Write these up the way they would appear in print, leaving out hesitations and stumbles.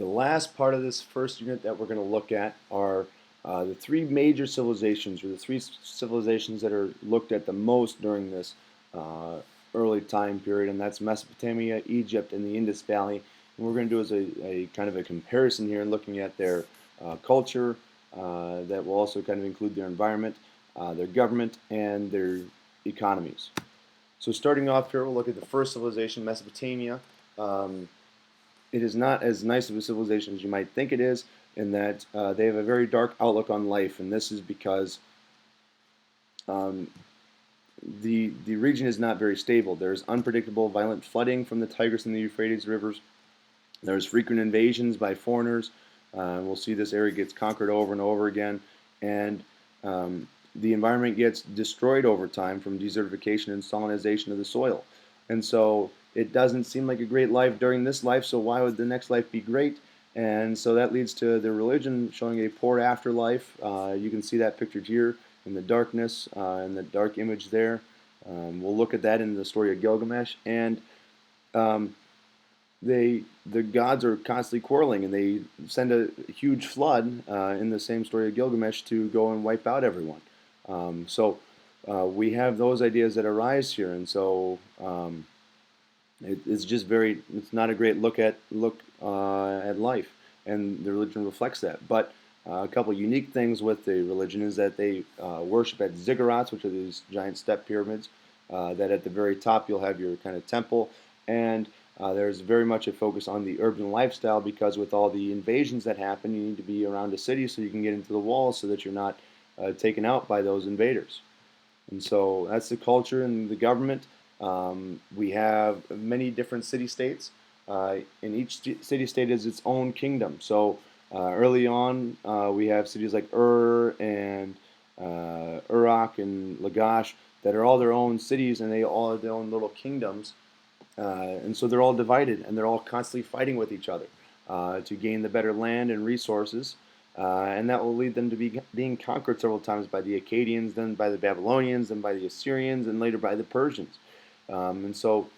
The last part of this first unit that we're going to look at are the three major civilizations, or the three civilizations that are looked at the most during this uh, early time period, and that's Mesopotamia, Egypt, and the Indus Valley. And what we're going to do is a kind of a comparison here, looking at their culture, that will also kind of include their environment, their government, and their economies. So starting off here, we'll look at the first civilization, Mesopotamia. Um, it is not as nice of a civilization as you might think it is, in that they have a very dark outlook on life, and this is because um, the region is not very stable. There's unpredictable, violent flooding from the Tigris and the Euphrates rivers. There's frequent invasions by foreigners. We'll see this area gets conquered over and over again, and the environment gets destroyed over time from desertification and salinization of the soil. And so it doesn't seem like a great life during this life, so why would the next life be great? And so that leads to the religion showing a poor afterlife. You can see that pictured here in the darkness, and the dark image there. We'll look at that in the story of Gilgamesh. And um, the gods are constantly quarreling, and they send a huge flood in the same story of Gilgamesh to go and wipe out everyone. So we have those ideas that arise here, and so it's just it's not a great look at life, and the religion reflects that. But a couple of unique things with the religion is that they worship at ziggurats, which are these giant step pyramids. That at the very top you'll have your kind of temple, and there's very much a focus on the urban lifestyle, because with all the invasions that happen, you need to be around a city so you can get into the walls so that you're not taken out by those invaders. And so that's the culture and the government. We have many different city-states, and each city-state is its own kingdom. So early on, we have cities like and Uruk and Lagash that are all their own cities, and they all have their own little kingdoms. And so they're all divided, and they're all constantly fighting with each other to gain the better land and resources. And that will lead them to being conquered several times by the Akkadians, then by the Babylonians, then by the Assyrians, and later by the Persians. And so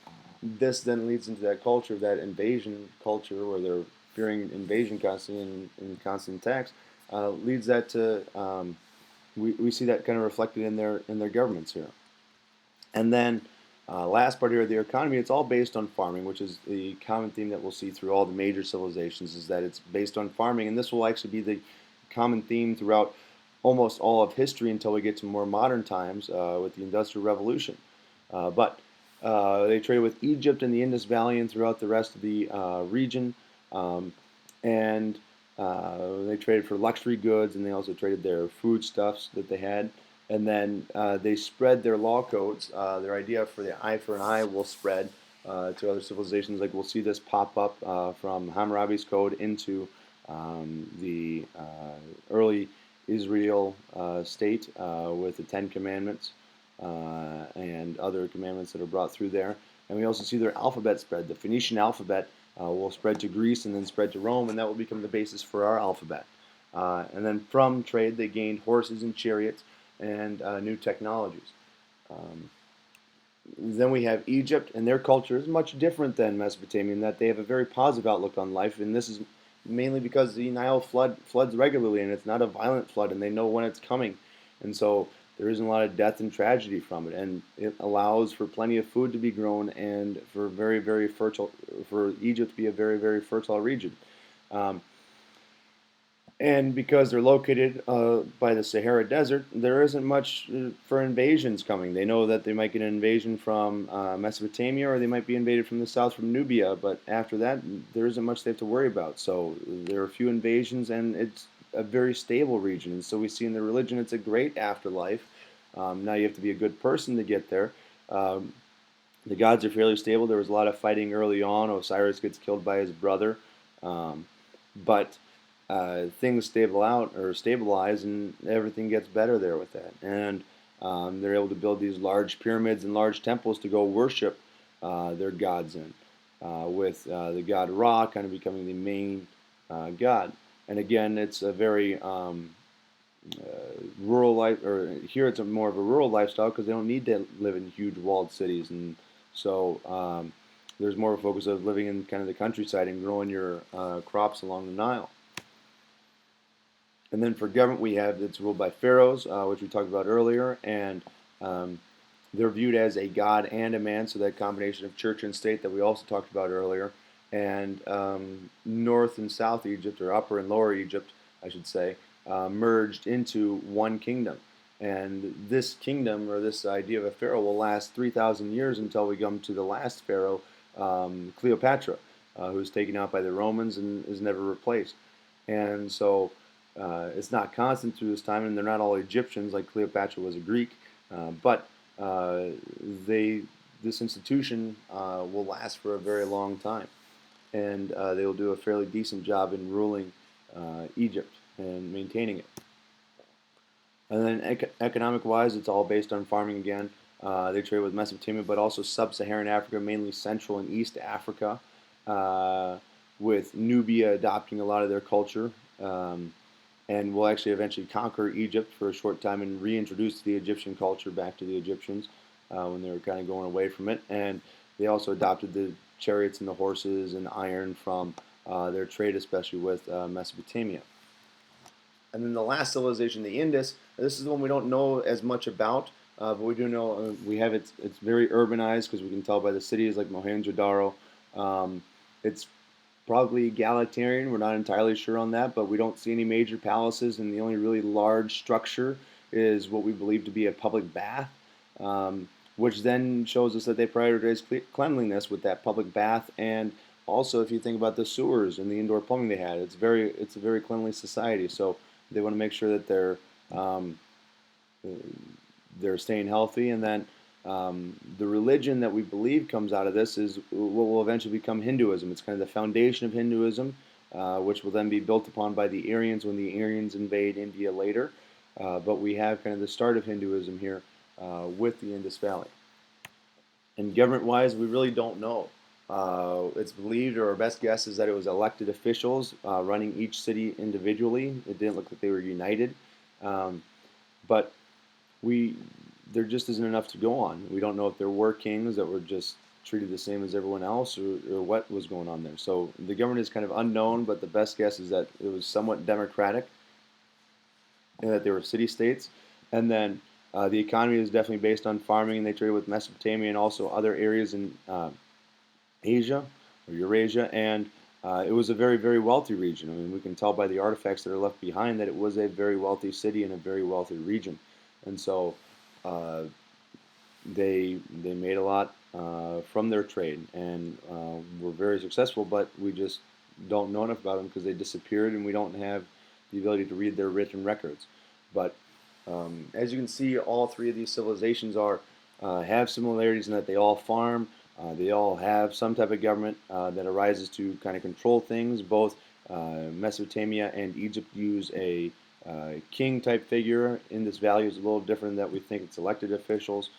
this then leads into that culture, that invasion culture, where they're fearing invasion constantly and constant attacks, leads that to we see that kind of reflected in their governments here. And then last part here, the economy, it's all based on farming, which is the common theme that we'll see through all the major civilizations, is that it's based on farming. And this will actually be the common theme throughout almost all of history until we get to more modern times with the Industrial Revolution. But they traded with Egypt and the Indus Valley and throughout the rest of the region. And they traded for luxury goods, and they also traded their foodstuffs that they had. And then they spread their law codes. Their idea for the eye for an eye will spread to other civilizations. Like we'll see this pop up from Hammurabi's code into the early Israel state with the Ten Commandments and other commandments that are brought through there. And we also see their alphabet spread. The Phoenician alphabet will spread to Greece and then spread to Rome, and that will become the basis for our alphabet. And then from trade, they gained horses and chariots and new technologies. Um, then we have Egypt, and their culture is much different than Mesopotamia in that they have a very positive outlook on life, and this is mainly because the Nile floods regularly, and it's not a violent flood, and they know when it's coming, and so there isn't a lot of death and tragedy from it, and it allows for plenty of food to be grown and for for Egypt to be a very, very fertile region. Um, and because they're located by the Sahara Desert, there isn't much for invasions coming. They know that they might get an invasion from Mesopotamia, or they might be invaded from the south from Nubia, but after that, there isn't much they have to worry about. So there are a few invasions, and it's a very stable region. And so we see in the religion, it's a great afterlife. Now you have to be a good person to get there. Um, the gods are fairly stable. There was a lot of fighting early on. Osiris gets killed by his brother. Um, but things stabilize, and everything gets better there with that. And they're able to build these large pyramids and large temples to go worship their gods in, with the god Ra kind of becoming the main god. And again, it's a very rural life, or here it's more of a rural lifestyle because they don't need to live in huge walled cities, and so there's more of a focus of living in kind of the countryside and growing your crops along the Nile. And then for government, we have it's ruled by pharaohs, which we talked about earlier, and um, they're viewed as a god and a man, so that combination of church and state that we also talked about earlier. And North and South Egypt, or Upper and Lower Egypt, I should say, merged into one kingdom. And this kingdom, or this idea of a pharaoh, will last 3,000 years until we come to the last pharaoh, Cleopatra, who was taken out by the Romans and is never replaced. And so it's not constant through this time, and they're not all Egyptians like Cleopatra was a Greek, but they this institution will last for a very long time, and they will do a fairly decent job in ruling Egypt and maintaining it. And then economic-wise, it's all based on farming again. They trade with Mesopotamia, but also sub-Saharan Africa, mainly Central and East Africa, with Nubia adopting a lot of their culture. And will actually eventually conquer Egypt for a short time and reintroduce the Egyptian culture back to the Egyptians when they were kind of going away from it. And they also adopted the chariots and the horses and iron from their trade, especially with Mesopotamia. And then the last civilization, the Indus, this is the one we don't know as much about, but we do know we have it's very urbanized because we can tell by the cities like Mohenjo-Daro. It's probably egalitarian. We're not entirely sure on that, but we don't see any major palaces, and the only really large structure is what we believe to be a public bath, which then shows us that they prioritize cleanliness with that public bath. And also, if you think about the sewers and the indoor plumbing they had, it's a very cleanly society. So they want to make sure that they're staying healthy. And then the religion that we believe comes out of this is what will eventually become Hinduism. It's kind of the foundation of Hinduism, which will then be built upon by the Aryans when the Aryans invade India later. But we have kind of the start of Hinduism here with the Indus Valley. And government-wise, we really don't know. It's believed, or our best guess is that it was elected officials running each city individually. It didn't look like they were united. But there just isn't enough to go on. We don't know if there were kings that were just treated the same as everyone else, or what was going on there. So the government is kind of unknown, but the best guess is that it was somewhat democratic, and that they were city-states. And then the economy is definitely based on farming, and they traded with Mesopotamia and also other areas in Asia or Eurasia, and it was a very, very wealthy region. I mean, we can tell by the artifacts that are left behind that it was a very wealthy city and a very wealthy region. And so they made a lot from their trade, and were very successful, but we just don't know enough about them because they disappeared, and we don't have the ability to read their written records. But as you can see, all three of these civilizations have similarities in that they all farm. They all have some type of government that arises to kind of control things. Both Mesopotamia and Egypt use a king type figure. In this valley is a little different in that we think it's elected officials.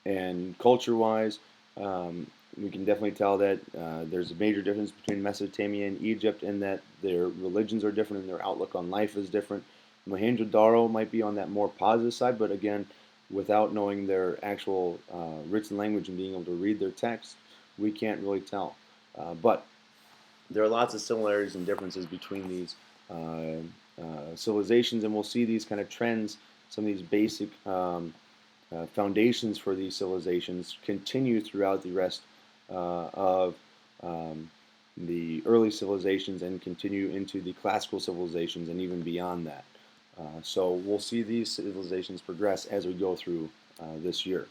And culture-wise, we can definitely tell that there's a major difference between Mesopotamia and Egypt in that their religions are different and their outlook on life is different. Mohenjo-Daro might be on that more positive side, but again, without knowing their actual written language and being able to read their text, we can't really tell. But there are lots of similarities and differences between these civilizations, and we'll see these kind of trends, some of these basic foundations for these civilizations continue throughout the rest of the early civilizations and continue into the classical civilizations and even beyond that. So we'll see these civilizations progress as we go through this year.